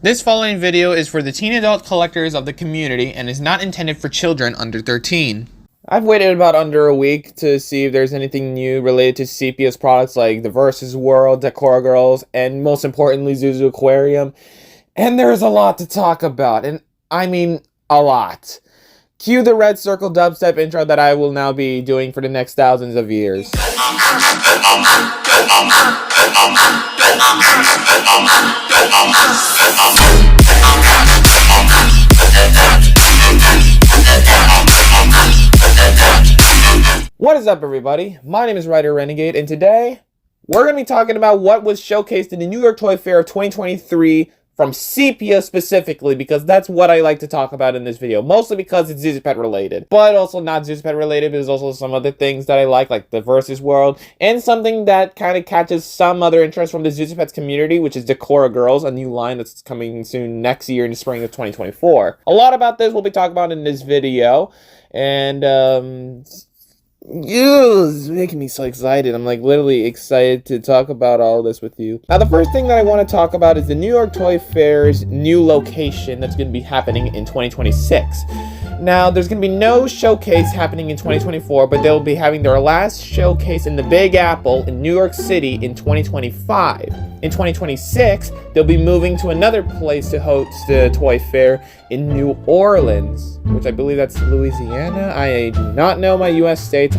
This following video is for the teen adult collectors of the community and is not intended for children under 13. I've waited about under a week to see if there's anything new related to Cepia's products like the Versus World, Decora Girlz, and most importantly, Zhu Zhu Aquarium. And there's a lot to talk about, and I mean a lot. Cue the red circle dubstep intro that I will now be doing for the next thousands of years. What is up, everybody? My name is Ryder Renegade, and today we're going to be talking about what was showcased in the New York Toy Fair of 2023 from Cepia specifically, because that's what I like to talk about in this video, mostly because it's ZuZuPet related, but also not ZuZuPet related. There's also some other things that I like the Versus World, and something that kind of catches some other interest from the ZuZuPet community, which is Decora Girlz, a new line that's coming soon next year in the spring of 2024. A lot about this we'll be talking about in this video, and it's making me so excited. I'm like literally excited to talk about all this with you. Now, the first thing that I want to talk about is the New York Toy Fair's new location that's going to be happening in 2026. Now, there's going to be no showcase happening in 2024, but they'll be having their last showcase in the Big Apple in New York City in 2025. In 2026, they'll be moving to another place to host the Toy Fair in New Orleans, which I believe that's Louisiana. I do not know my U.S. states. So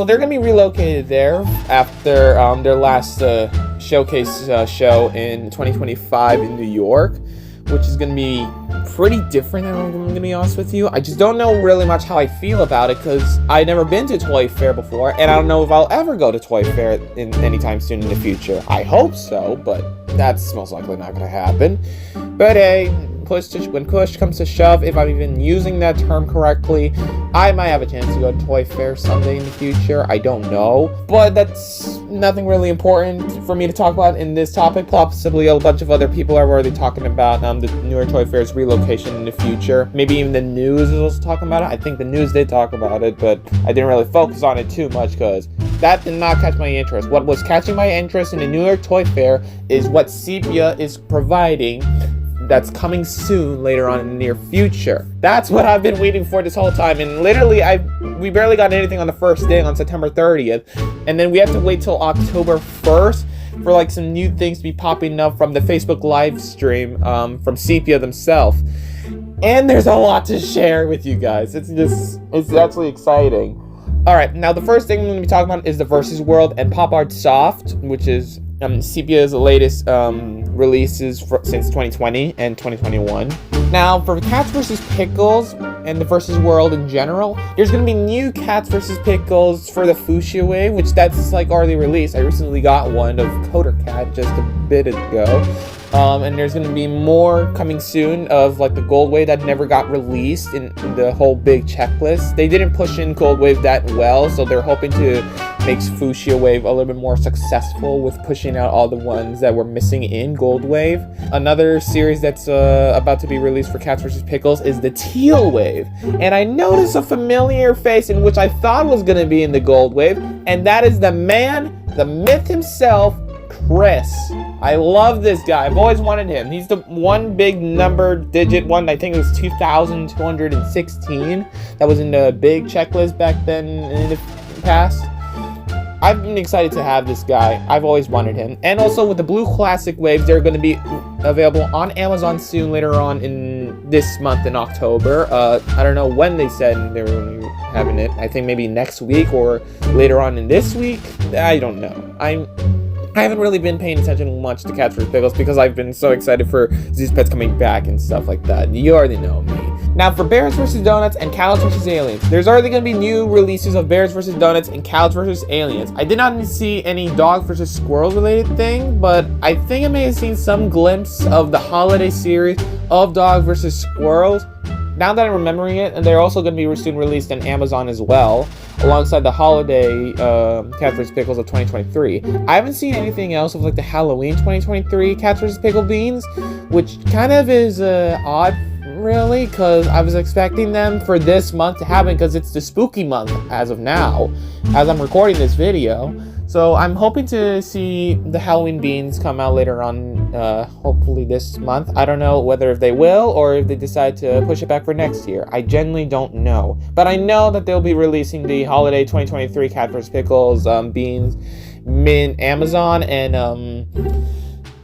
they're going to be relocated there after their last showcase show in 2025 in New York, which is going to be pretty different, I'm going to be honest with you. I just don't know really much how I feel about it, because I've never been to Toy Fair before, and I don't know if I'll ever go to Toy Fair in anytime soon in the future. I hope so, but that's most likely not going to happen. But hey, when push comes to shove, if I'm even using that term correctly, I might have a chance to go to Toy Fair someday in the future. I don't know, but that's nothing really important for me to talk about in this topic. Possibly a bunch of other people are already talking about the New York Toy Fair's relocation in the future. Maybe even the news is also talking about it. I think the news did talk about it, but I didn't really focus on it too much because that did not catch my interest. What was catching my interest in the New York Toy Fair is what Cepia is providing that's coming soon later on in the near future. That's what I've been waiting for this whole time, and literally we barely got anything on the first day on September 30th, and then we have to wait till October 1st for like some new things to be popping up from the Facebook live stream from Cepia themselves. And there's a lot to share with you guys. It's actually exciting. Alright, now the first thing I'm going to be talking about is the Versus World and Pop Art Soft, which is Cepia's latest releases since 2020 and 2021. Now, for Cats vs. Pickles and the Versus World in general, there's going to be new Cats vs. Pickles for the Fuchsia Wave, which that's like already released. I recently got one of Coder Cat just a bit ago. And there's going to be more coming soon of like the Gold Wave that never got released in the whole big checklist. They didn't push in Gold Wave that well, so they're hoping to make Fuchsia Wave a little bit more successful with pushing out all the ones that were missing in Gold Wave. Another series that's about to be released for Cats vs. Pickles is the Teal Wave. And I noticed a familiar face in which I thought was going to be in the Gold Wave, and that is the man, the myth himself, Chris. I love this guy. I've always wanted him. He's the one big digit one. I think it was 2,216. That was in the big checklist back then in the past. I've been excited to have this guy. I've always wanted him. And also with the Blue Classic Waves, they're going to be available on Amazon soon later on in this month in October. I don't know when they said they were going to be having it. I think maybe next week or later on in this week. I don't know. I haven't really been paying attention much to Cats vs. Pickles because I've been so excited for ZuZuPets coming back and stuff like that. You already know me. Now, for Bears vs. Donuts and Cows vs. Aliens, there's already going to be new releases of Bears vs. Donuts and Cows vs. Aliens. I did not see any Dog vs. Squirrels related thing, but I think I may have seen some glimpse of the holiday series of Dog vs. Squirrels. Now that I'm remembering it, and they're also going to be soon released on Amazon as well, alongside the holiday Cats vs. Pickles of 2023. I haven't seen anything else of like the Halloween 2023 Cats vs. Pickle Beans, which kind of is odd really, because I was expecting them for this month to happen, because it's the spooky month as of now, as I'm recording this video. So I'm hoping to see the Halloween beans come out later on, hopefully this month. I don't know whether if they will or if they decide to push it back for next year. I genuinely don't know. But I know that they'll be releasing the holiday 2023 Cat vs. Pickles beans in Amazon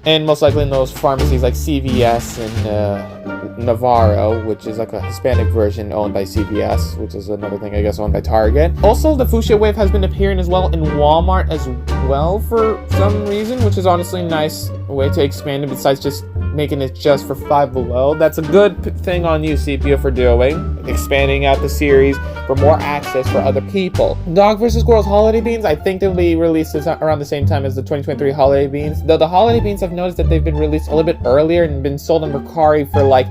and most likely in those pharmacies like CVS and Navarro, which is like a Hispanic version owned by CVS, which is another thing I guess owned by Target. Also, the fuchsia wave has been appearing as well in Walmart as well for some reason, which is honestly a nice way to expand it besides just making it just for Five Below. That's a good thing on you, Cepia, for doing, expanding out the series for more access for other people. Dog vs. Squirrels holiday beans, I think they'll be released around the same time as the 2023 holiday beans. Though the holiday beans, I've noticed that they've been released a little bit earlier and been sold on Mercari for like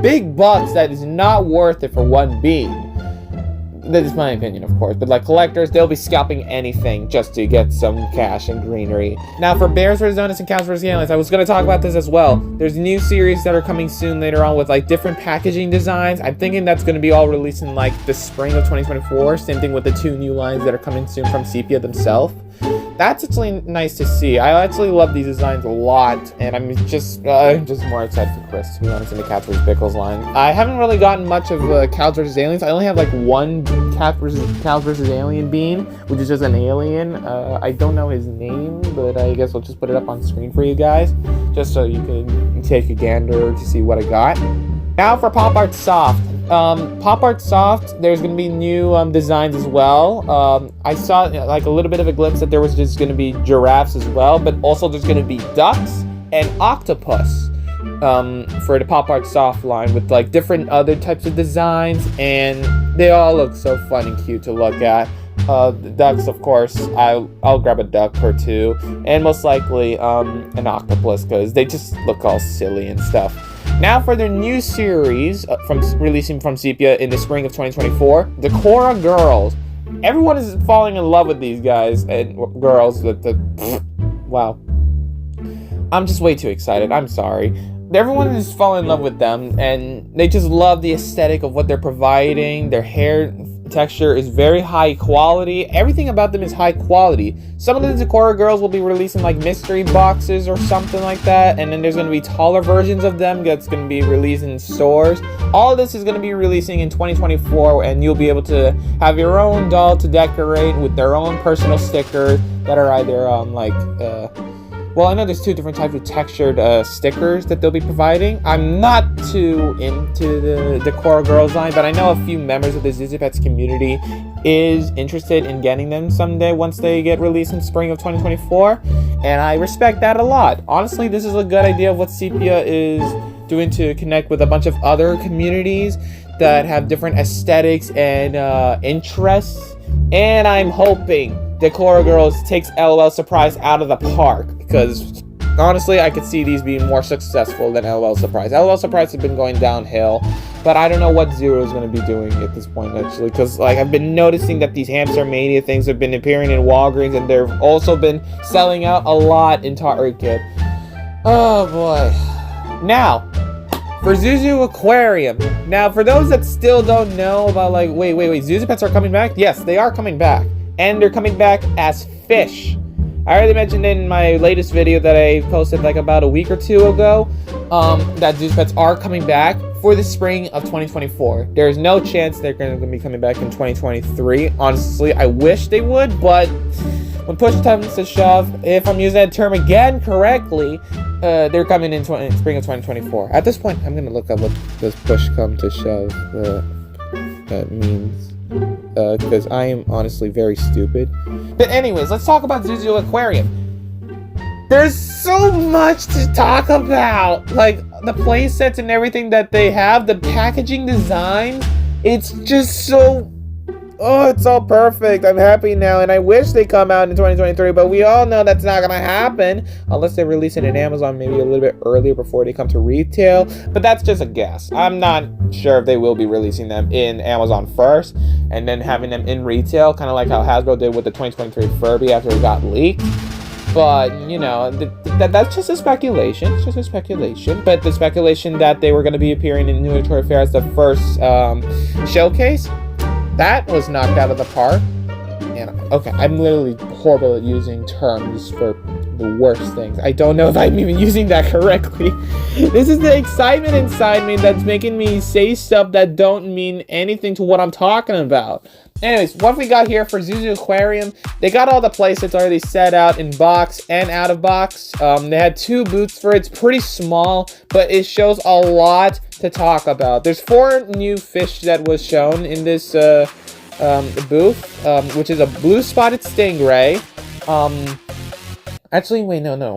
big bucks that is not worth it for one bean. That is my opinion, of course, but like collectors, they'll be scalping anything just to get some cash and greenery. Now for Bears vs. Donuts and Cows vs. Aliens, I was going to talk about this as well. There's new series that are coming soon later on with like different packaging designs. I'm thinking that's going to be all released in like the spring of 2024. Same thing with the 2 new lines that are coming soon from Cepia themselves. That's actually nice to see. I actually love these designs a lot, and I'm just more excited for Chris, to be honest, in the Cat vs. Pickles line. I haven't really gotten much of Cows vs. Aliens. I only have like one Cows vs. Alien bean, which is just an alien. I don't know his name, but I guess I'll just put it up on screen for you guys, just so you can take a gander to see what I got. Now for Pop Art Soft. Pop Art Soft, there's going to be new designs as well. I saw like a little bit of a glimpse that there was just going to be giraffes as well, but also there's going to be ducks and octopus for the Pop Art Soft line with like different other types of designs, and they all look so fun and cute to look at. The ducks, of course, I'll grab a duck or two, and most likely an octopus because they just look all silly and stuff. Now for their new series releasing from Cepia in the spring of 2024, Decora Girlz. Everyone is falling in love with these guys and girls. Wow. I'm just way too excited. I'm sorry. Everyone is falling in love with them, and they just love the aesthetic of what they're providing. Their hair texture is very high quality. Everything about them is high quality. Some of the Decora Girlz will be releasing like mystery boxes or something like that, and then there's going to be taller versions of them that's going to be released in stores. All of this is going to be releasing in 2024, and you'll be able to have your own doll to decorate with their own personal stickers that are either well, I know there's 2 different types of textured stickers that they'll be providing. I'm not too into the Decora Girlz line, but I know a few members of the Zhu Zhu Pets community is interested in getting them someday once they get released in spring of 2024, and I respect that a lot. Honestly, this is a good idea of what Cepia is doing to connect with a bunch of other communities that have different aesthetics and interests, and I'm hoping Decora Girlz takes LOL Surprise out of the park, because honestly I could see these being more successful than LOL Surprise. LOL Surprise has been going downhill, but I don't know what Zero is going to be doing at this point actually, because like I've been noticing that these Hamster Mania things have been appearing in Walgreens, and they've also been selling out a lot in Target. Oh boy. Now for Zhu Zhu Aquarium. Now for those that still don't know about like wait, Zhu Zhu Pets are coming back? Yes, they are coming back. And they're coming back as fish. I already mentioned in my latest video that I posted like about a week or 2 ago that Zhu Zhu Pets are coming back for the spring of 2024. There's no chance they're going to be coming back in 2023. Honestly, I wish they would, but when push comes to shove, if I'm using that term again correctly, they're coming in spring of 2024. At this point, I'm going to look up what does push come to shove means. Because I am honestly very stupid. But anyways, let's talk about Zhu Zhu Aquarium. There's so much to talk about. Like, the play sets and everything that they have, the packaging design, it's just so... Oh, it's all perfect. I'm happy now, and I wish they come out in 2023, but we all know that's not gonna happen unless they release it in Amazon maybe a little bit earlier before they come to retail. But that's just a guess. I'm not sure if they will be releasing them in Amazon first and then having them in retail, kind of like how Hasbro did with the 2023 Furby after it got leaked. But, you know, that's just a speculation. It's just a speculation. But the speculation that they were going to be appearing in New York Toy Fair as the first showcase, that was knocked out of the park. And, okay, I'm literally horrible at using terms for the worst things. I don't know if I'm even using that correctly. This is the excitement inside me that's making me say stuff that don't mean anything to what I'm talking about. Anyways, what we got here for Zhu Zhu Aquarium, they got all the playsets already set out in box and out of box. They had 2 booths for it. It's pretty small, but it shows a lot to talk about. There's 4 new fish that was shown in this booth, which is a blue spotted stingray. Actually, wait, no, there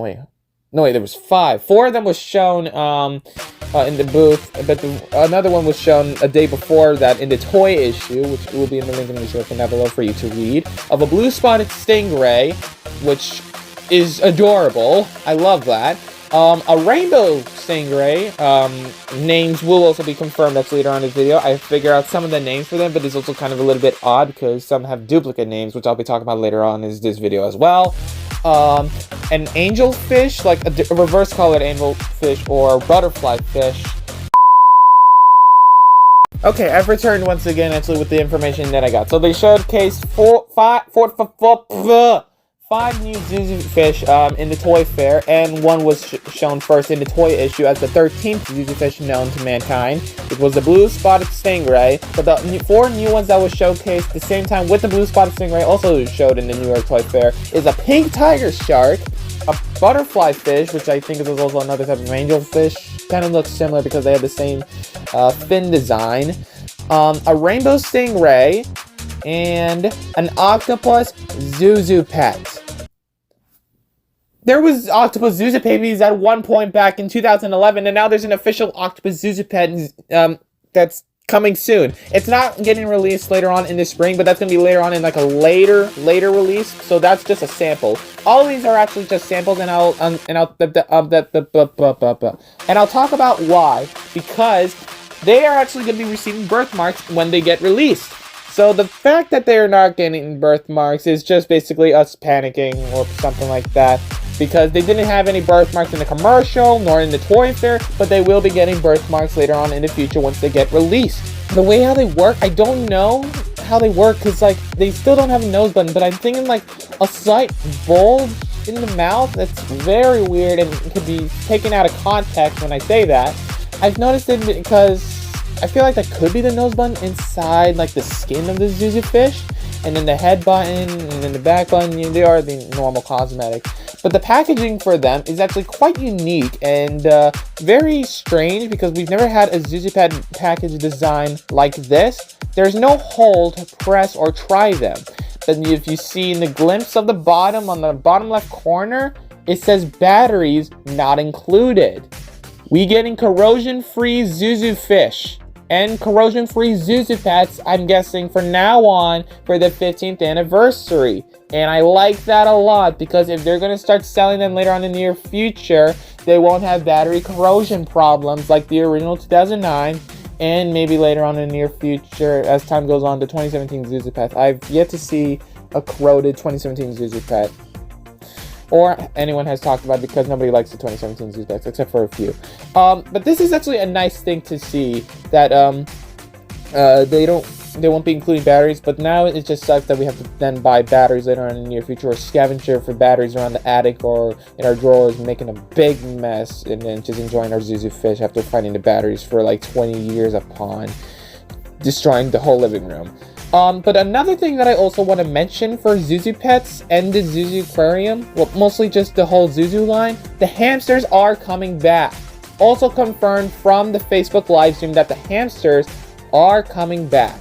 was 5. 4 of them was shown in the booth, but another one was shown a day before that in the toy issue, which will be in the link in the description down below for you to read, of a blue spotted stingray, which is adorable. I love that. A rainbow stingray. Names will also be confirmed. That's later on in this video. I figure out some of the names for them, but it's also kind of a little bit odd because some have duplicate names, which I'll be talking about later on in this video as well. An angelfish, like a reverse colored angelfish or butterfly fish. Okay, I've returned once again actually with the information that I got. So they showcased 5 new Zhu Zhu fish in the toy fair, and one was shown first in the toy issue as the 13th Zhu Zhu fish known to mankind. It was the blue spotted stingray, but the 4 new ones that was showcased at the same time with the blue spotted stingray also showed in the New York Toy Fair is a pink tiger shark, a butterfly fish, which I think is also another type of angelfish. Kind of looks similar because they have the same fin design. A rainbow stingray, and an octopus Zhu Zhu pet. There was octopus Zhu Zhu babies at one point back in 2011, and now there's an official octopus Zhu Zhu pet that's coming soon. It's not getting released later on in the spring, but that's gonna be later on in like a later release. So that's just a sample. All of these are actually just samples, and I'll talk about why, because they are actually gonna be receiving birthmarks when they get released. So the fact that they're not getting birthmarks is just basically us panicking or something like that, because they didn't have any birthmarks in the commercial nor in the toy fair, but they will be getting birthmarks later on in the future once they get released. The way how they work, I don't know how they work, because like they still don't have a nose button, but I'm thinking like a slight bulge in the mouth. That's very weird and could be taken out of context when I say that. I've noticed it because I feel like that could be the nose button inside like the skin of the Zhu Zhu fish, and then the head button and then the back button, they are the normal cosmetic. But the packaging for them is actually quite unique and very strange, because we've never had a Zhu Zhu pet package design like this. There's no hole to press or try them. But if you see in the glimpse of the bottom, on the bottom left corner, it says batteries not included. We getting corrosion-free Zhu Zhu fish and corrosion-free Zhu Zhu pets, I'm guessing, for now on for the 15th anniversary. And I like that a lot, because if they're going to start selling them later on in the near future, they won't have battery corrosion problems like the original 2009, and maybe later on in the near future, as time goes on, the 2017 Zhu Zhu pet. I've yet to see a corroded 2017 Zhu Zhu pet, or anyone has talked about it, because nobody likes the 2017 Zhu Zhu pets except for a few. But this is actually a nice thing to see, that they won't be including batteries. But now it just sucks that we have to then buy batteries later on in the near future, or scavenger for batteries around the attic or in our drawers, making a big mess, and then just enjoying our Zhu Zhu fish after finding the batteries for like 20 years upon destroying the whole living room. But another thing that I also want to mention for Zhu Zhu pets and the Zhu Zhu Aquarium, well, mostly just the whole Zhu Zhu line, the hamsters are coming back. Also confirmed from the Facebook livestream that the hamsters are coming back.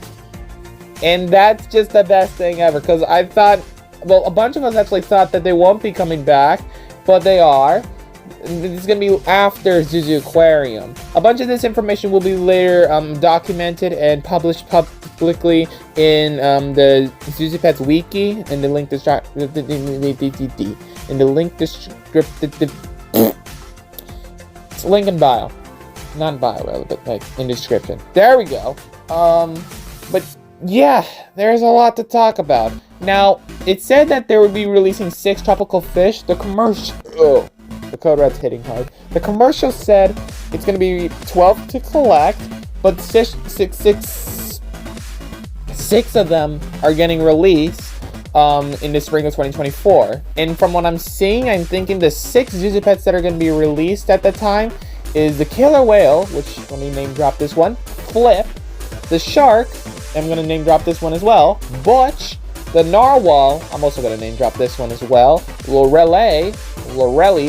And that's just the best thing ever, because I thought, well, a bunch of us actually thought that they won't be coming back, but they are. This is going to be after Zhu Zhu Aquarium. A bunch of this information will be later documented and published publicly in the Zhu Zhu Pets Wiki, in the link it's link in bio. Not in bio, but like in description. There we go. But yeah, there's a lot to talk about. Now, it said that they would be releasing 6 tropical fish. The commercial... Oh, the code red's hitting hard. The commercial said it's going to be 12 to collect, but six of them are getting released in the spring of 2024. And from what I'm seeing, I'm thinking the 6 Zhu Zhu pets that are going to be released at the time is the killer whale, which, let me name drop this one, Flip, the shark, I'm going to name drop this one as well, Butch, the narwhal, I'm also going to name drop this one as well, Lorelli,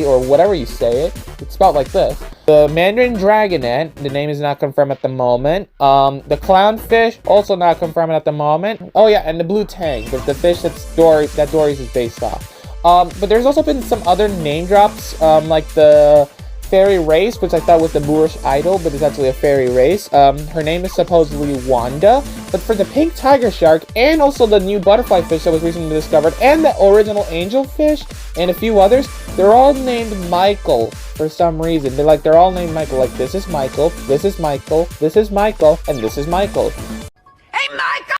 or whatever you say it, it's spelled like this. The Mandarin Dragonet, the name is not confirmed at the moment. The clownfish, also not confirmed at the moment. Oh yeah, and the blue tang, the fish that Dory's is based off. But there's also been some other name drops, like the fairy race, which I thought was the Moorish idol, but it's actually a fairy race. Her name is supposedly Wanda. But for the pink tiger shark, and also the new butterfly fish that was recently discovered, and the original angelfish, and a few others, they're all named Michael for some reason. They're all named Michael. Like, this is Michael, this is Michael, this is Michael, and this is Michael. Hey, Michael!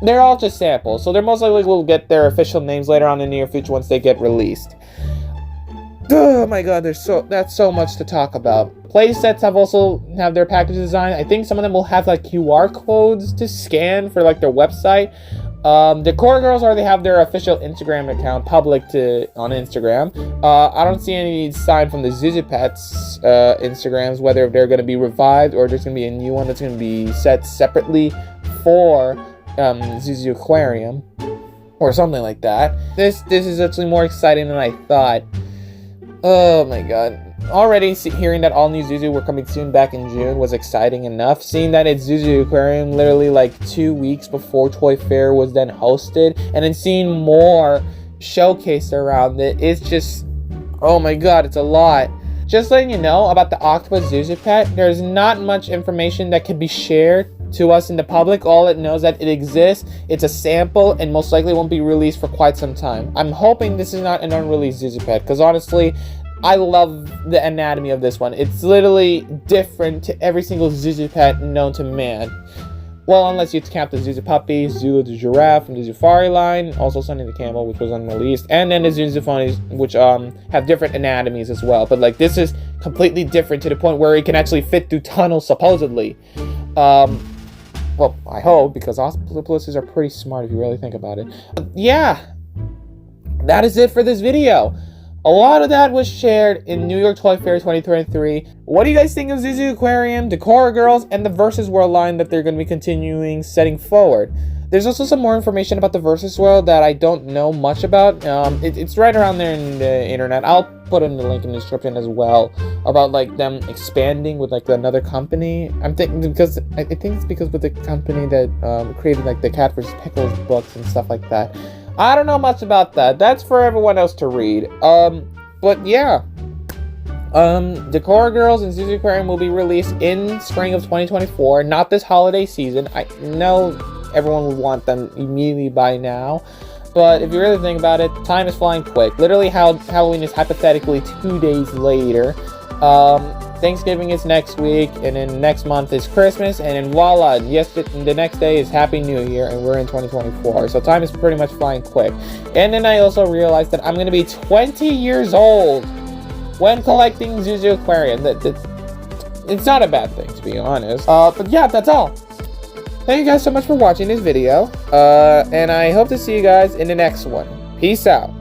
They're all just samples, so they're most likely will get their official names later on in the near future once they get released. Oh my god, that's so much to talk about. Playsets have their package design. I think some of them will have like QR codes to scan for like their website. Decora Girlz already have their official Instagram account public on Instagram. I don't see any sign from the Zhu Zhu Pets Instagrams whether they're going to be revived or there's going to be a new one that's going to be set separately for Zhu Zhu Aquarium or something like that. This is actually more exciting than I thought. Oh my god. Already hearing that all new Zhu Zhu were coming soon back in June was exciting enough. Seeing that it's Zhu Zhu Aquarium literally like 2 weeks before Toy Fair was then hosted, and then seeing more showcased around it, it's just, oh my god, it's a lot. Just letting you know about the octopus Zhu Zhu pet, there's not much information that can be shared to us in the public. All it knows that it exists, it's a sample, and most likely won't be released for quite some time. I'm hoping this is not an unreleased Zhu Zhu pet, because honestly, I love the anatomy of this one. It's literally different to every single Zhu Zhu pet known to man. Well, unless you count the Zhu Zhu puppy, Zulu the giraffe from the Zufari line, also Sunny the camel, which was unreleased, and then the Zhu Zhu phonies, which have different anatomies as well. But like, this is completely different to the point where it can actually fit through tunnels, supposedly. Well, I hope, because octopuses are pretty smart if you really think about it. Yeah, that is it for this video. A lot of that was shared in New York Toy Fair 2023. What do you guys think of Zhu Zhu Aquarium, Decora Girlz, and the Versus World line that they're going to be continuing setting forward? There's also some more information about the Versus World that I don't know much about. It's right around there in the internet. I'll put in the link in the description as well about like them expanding with like another company. I'm thinking because I think it's because with the company that created like the Cat vs. Pickles books and stuff like that. I don't know much about that. That's for everyone else to read. But yeah. Decora Girlz and Zhu Zhu Aquarium will be released in spring of 2024, not this holiday season. I know everyone would want them immediately by now, but if you really think about it, time is flying quick. Literally, Halloween is hypothetically 2 days later. Thanksgiving is next week, and then next month is Christmas, and then voila, the next day is Happy New Year, and we're in 2024, so time is pretty much flying quick. And then I also realized that I'm going to be 20 years old when collecting Zhu Zhu Aquarium. It's not a bad thing, to be honest. But yeah, that's all. Thank you guys so much for watching this video, and I hope to see you guys in the next one. Peace out.